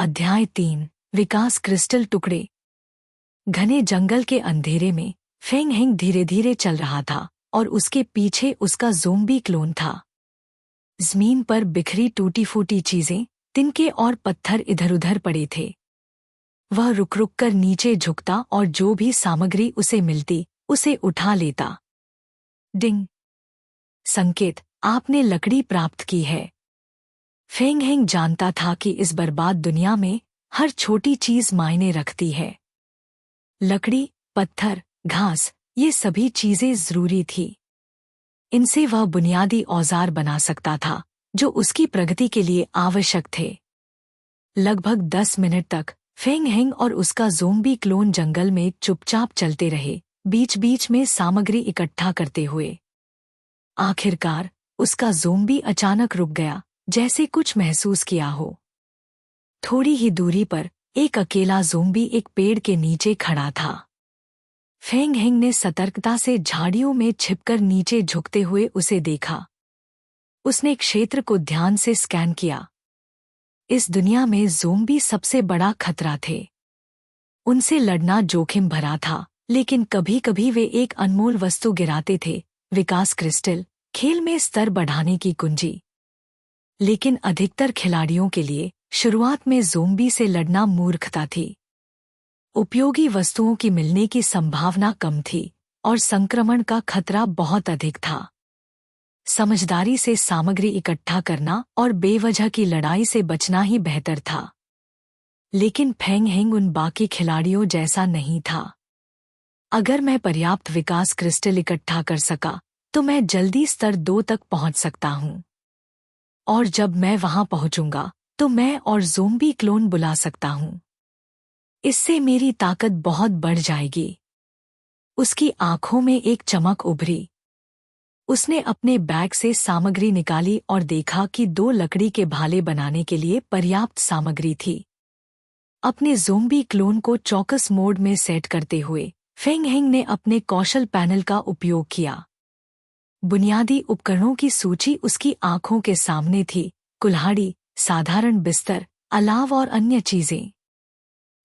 अध्याय 3 विकास क्रिस्टल टुकड़े। घने जंगल के अंधेरे में फेंग हेंग धीरे धीरे चल रहा था और उसके पीछे उसका ज़ोंबी क्लोन था। जमीन पर बिखरी टूटी फूटी चीजें, तिनके और पत्थर इधर उधर पड़े थे। वह रुक रुक कर नीचे झुकता और जो भी सामग्री उसे मिलती उसे उठा लेता। डिंग! संकेत, आपने लकड़ी प्राप्त की है। फेंग हेंग जानता था कि इस बर्बाद दुनिया में हर छोटी चीज मायने रखती है। लकड़ी, पत्थर, घास, ये सभी चीजें जरूरी थी। इनसे वह बुनियादी औजार बना सकता था जो उसकी प्रगति के लिए आवश्यक थे। लगभग 10 मिनट तक फेंग हेंग और उसका ज़ोंबी क्लोन जंगल में चुपचाप चलते रहे, बीच बीच में सामग्री इकट्ठा करते हुए। आखिरकार उसका ज़ोंबी अचानक रुक गया, जैसे कुछ महसूस किया हो। थोड़ी ही दूरी पर एक अकेला ज़ोंबी एक पेड़ के नीचे खड़ा था। फेंग हेंग ने सतर्कता से झाड़ियों में छिपकर नीचे झुकते हुए उसे देखा। उसने क्षेत्र को ध्यान से स्कैन किया। इस दुनिया में ज़ोंबी सबसे बड़ा खतरा थे। उनसे लड़ना जोखिम भरा था, लेकिन कभी कभी वे एक अनमोल वस्तु गिराते थे, विकास क्रिस्टल, खेल में स्तर बढ़ाने की कुंजी। लेकिन अधिकतर खिलाड़ियों के लिए शुरुआत में ज़ोंबी से लड़ना मूर्खता थी। उपयोगी वस्तुओं की मिलने की संभावना कम थी और संक्रमण का खतरा बहुत अधिक था। समझदारी से सामग्री इकट्ठा करना और बेवजह की लड़ाई से बचना ही बेहतर था। लेकिन फेंग हेंग उन बाकी खिलाड़ियों जैसा नहीं था। अगर मैं पर्याप्त विकास क्रिस्टल इकट्ठा कर सका तो मैं जल्दी स्तर 2 तक पहुंच सकता हूं। और जब मैं वहां पहुंचूंगा तो मैं और ज़ोंबी क्लोन बुला सकता हूं। इससे मेरी ताकत बहुत बढ़ जाएगी। उसकी आंखों में एक चमक उभरी। उसने अपने बैग से सामग्री निकाली और देखा कि 2 लकड़ी के भाले बनाने के लिए पर्याप्त सामग्री थी। अपने ज़ोंबी क्लोन को चौकस मोड में सेट करते हुए फेंग हेंग ने अपने कौशल पैनल का उपयोग किया। बुनियादी उपकरणों की सूची उसकी आंखों के सामने थी, कुल्हाड़ी, साधारण बिस्तर, अलाव और अन्य चीजें।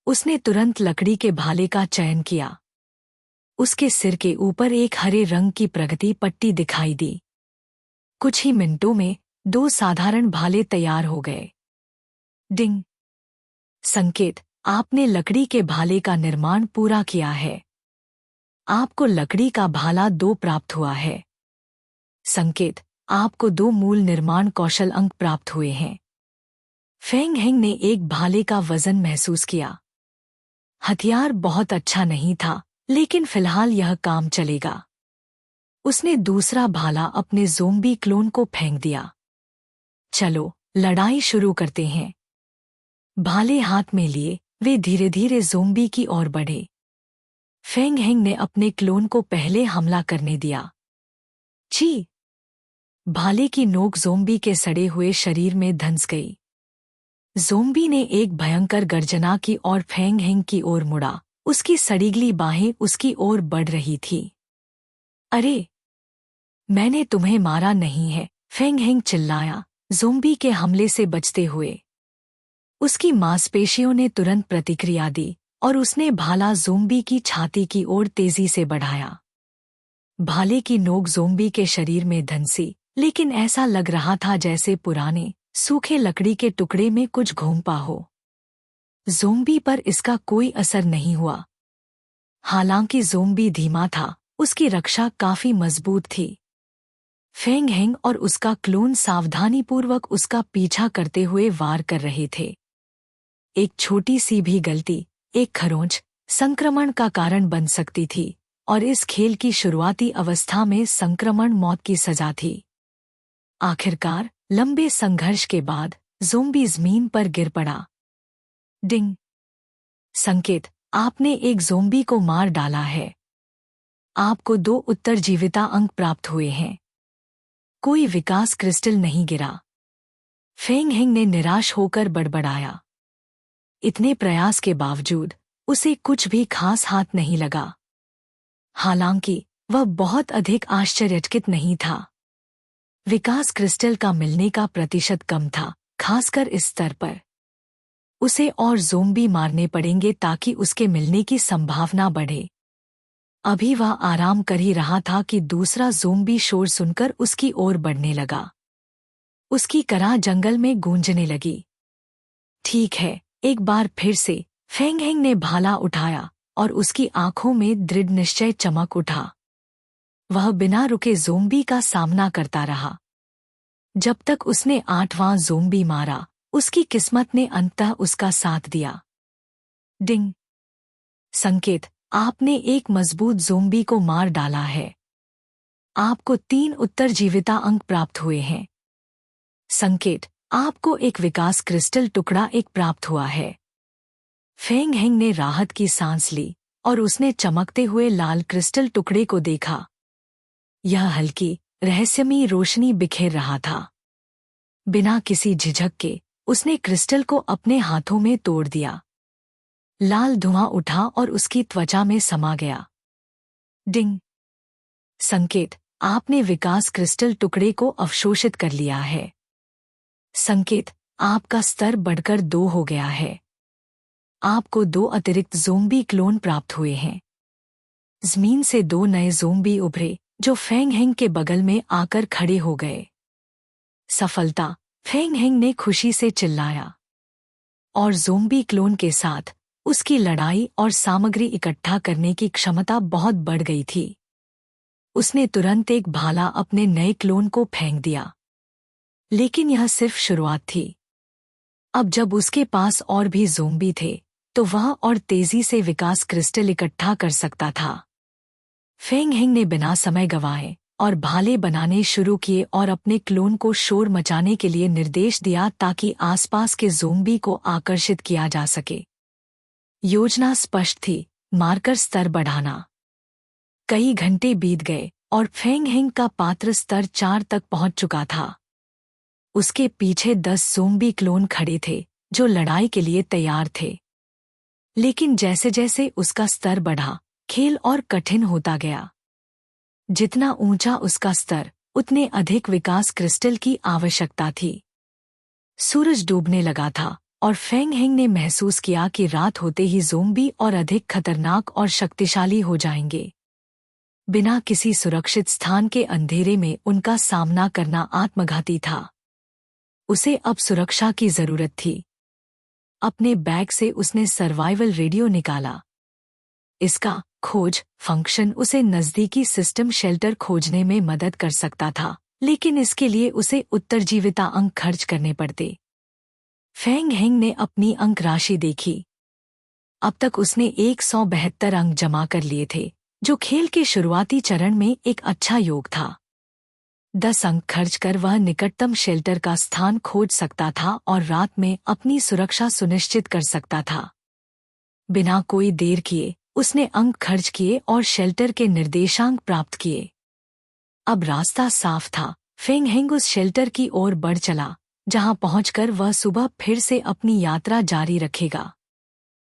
उसने तुरंत लकड़ी के भाले का चयन किया। उसके सिर के ऊपर एक हरे रंग की प्रगति पट्टी दिखाई दी। कुछ ही मिनटों में 2 साधारण भाले तैयार हो गए। डिंग! संकेत, आपने लकड़ी के भाले का निर्माण पूरा किया है। आपको लकड़ी का भाला 2 प्राप्त हुआ है। संकेत, आपको 2 मूल निर्माण कौशल अंक प्राप्त हुए हैं। फेंग हेंग ने एक भाले का वजन महसूस किया। हथियार बहुत अच्छा नहीं था, लेकिन फिलहाल यह काम चलेगा। उसने दूसरा भाला अपने ज़ोंबी क्लोन को फेंक दिया। चलो, लड़ाई शुरू करते हैं। भाले हाथ में लिए वे धीरे धीरे ज़ोंबी की ओर बढ़े। फेंग हेंग ने अपने क्लोन को पहले हमला करने दिया। ची! भाले की नोक ज़ोंबी के सड़े हुए शरीर में धंस गई। ज़ोंबी ने एक भयंकर गर्जना की और फेंग हेंग की ओर मुड़ा। उसकी सड़ीगली बाहें उसकी ओर बढ़ रही थी। अरे! मैंने तुम्हें मारा नहीं है, फेंग हेंग चिल्लाया, ज़ोंबी के हमले से बचते हुए। उसकी मांसपेशियों ने तुरंत प्रतिक्रिया दी और उसने भाला ज़ोंबी की छाती की ओर तेजी से बढ़ाया। भाले की नोक ज़ोंबी के शरीर में धंसी, लेकिन ऐसा लग रहा था जैसे पुराने, सूखे लकड़ी के टुकड़े में कुछ घोंपा हो। ज़ोंबी पर इसका कोई असर नहीं हुआ। हालांकि ज़ोंबी धीमा था, उसकी रक्षा काफी मजबूत थी। फेंग हेंग और उसका क्लोन सावधानीपूर्वक उसका पीछा करते हुए वार कर रहे थे। एक छोटी सी भी गलती, एक खरोंच, संक्रमण का कारण बन सकती थी, और इस खेल की शुरुआती अवस्था में संक्रमण मौत की सजा थी। आखिरकार लंबे संघर्ष के बाद ज़ोंबी ज़मीन पर गिर पड़ा। डिंग! संकेत, आपने एक ज़ोंबी को मार डाला है। आपको 2 उत्तरजीविता अंक प्राप्त हुए हैं। कोई विकास क्रिस्टल नहीं गिरा। फेंग हेंग ने निराश होकर बड़बड़ाया। इतने प्रयास के बावजूद उसे कुछ भी खास हाथ नहीं लगा। हालांकि वह बहुत अधिक आश्चर्यचकित नहीं था। विकास क्रिस्टल का मिलने का प्रतिशत कम था, खासकर इस स्तर पर। उसे और ज़ोंबी मारने पड़ेंगे ताकि उसके मिलने की संभावना बढ़े। अभी वह आराम कर ही रहा था कि दूसरा ज़ोंबी शोर सुनकर उसकी ओर बढ़ने लगा। उसकी कराह जंगल में गूंजने लगी। ठीक है, एक बार फिर से फेंग हेंग ने भाला उठाया और उसकी आंखों में दृढ़ निश्चय चमक उठा। वह बिना रुके ज़ोंबी का सामना करता रहा। जब तक उसने 8वां ज़ोंबी मारा, उसकी किस्मत ने अंततः उसका साथ दिया। डिंग! संकेत, आपने एक मजबूत ज़ोंबी को मार डाला है। आपको 3 उत्तरजीविता अंक प्राप्त हुए हैं। संकेत, आपको एक विकास क्रिस्टल टुकड़ा एक प्राप्त हुआ है। फेंग हेंग ने राहत की सांस ली और उसने चमकते हुए लाल क्रिस्टल टुकड़े को देखा। यह हल्की, रहस्यमयी रोशनी बिखेर रहा था। बिना किसी झिझक के उसने क्रिस्टल को अपने हाथों में तोड़ दिया। लाल धुआं उठा और उसकी त्वचा में समा गया। डिंग! संकेत, आपने विकास क्रिस्टल टुकड़े को अवशोषित कर लिया है। संकेत, आपका स्तर बढ़कर 2 हो गया है। आपको 2 अतिरिक्त ज़ोंबी क्लोन प्राप्त हुए हैं। ज़मीन से 2 नए ज़ोंबी उभरे जो फेंग हेंग के बगल में आकर खड़े हो गए। सफलता! फेंग हेंग ने खुशी से चिल्लाया। और ज़ोंबी क्लोन के साथ उसकी लड़ाई और सामग्री इकट्ठा करने की क्षमता बहुत बढ़ गई थी। उसने तुरंत एक भाला अपने नए क्लोन को फेंक दिया। लेकिन यह सिर्फ शुरुआत थी। अब जब उसके पास और भी ज़ोंबी थे, तो वह और तेजी से विकास क्रिस्टल इकट्ठा कर सकता था। फेंग हेंग ने बिना समय गंवाए और भाले बनाने शुरू किए और अपने क्लोन को शोर मचाने के लिए निर्देश दिया ताकि आसपास के ज़ोंबी को आकर्षित किया जा सके। योजना स्पष्ट थी, मारकर स्तर बढ़ाना। कई घंटे बीत गए और फेंग हेंग का पात्र स्तर 4 तक पहुंच चुका था। उसके पीछे 10 ज़ोंबी क्लोन खड़े थे जो लड़ाई के लिए तैयार थे। लेकिन जैसे जैसे उसका स्तर बढ़ा, खेल और कठिन होता गया। जितना ऊंचा उसका स्तर, उतने अधिक विकास क्रिस्टल की आवश्यकता थी। सूरज डूबने लगा था और फेंग हेंग ने महसूस किया कि रात होते ही ज़ोंबी और अधिक खतरनाक और शक्तिशाली हो जाएंगे। बिना किसी सुरक्षित स्थान के अंधेरे में उनका सामना करना आत्मघाती था। उसे अब सुरक्षा की जरूरत थी। अपने बैग से उसने सर्वाइवल रेडियो निकाला। इसका खोज फंक्शन उसे नज़दीकी सिस्टम शेल्टर खोजने में मदद कर सकता था, लेकिन इसके लिए उसे उत्तरजीविता अंक खर्च करने पड़ते। फेंग हेंग ने अपनी अंक राशि देखी। अब तक उसने 172 अंक जमा कर लिए थे, जो खेल के शुरुआती चरण में एक अच्छा योग था। 10 अंक खर्च कर वह निकटतम शेल्टर का स्थान खोज सकता था और रात में अपनी सुरक्षा सुनिश्चित कर सकता था। बिना कोई देर किए उसने अंक खर्च किए और शेल्टर के निर्देशांक प्राप्त किए। अब रास्ता साफ था। फेंग हेंग उस शेल्टर की ओर बढ़ चला, जहां पहुंचकर वह सुबह फिर से अपनी यात्रा जारी रखेगा।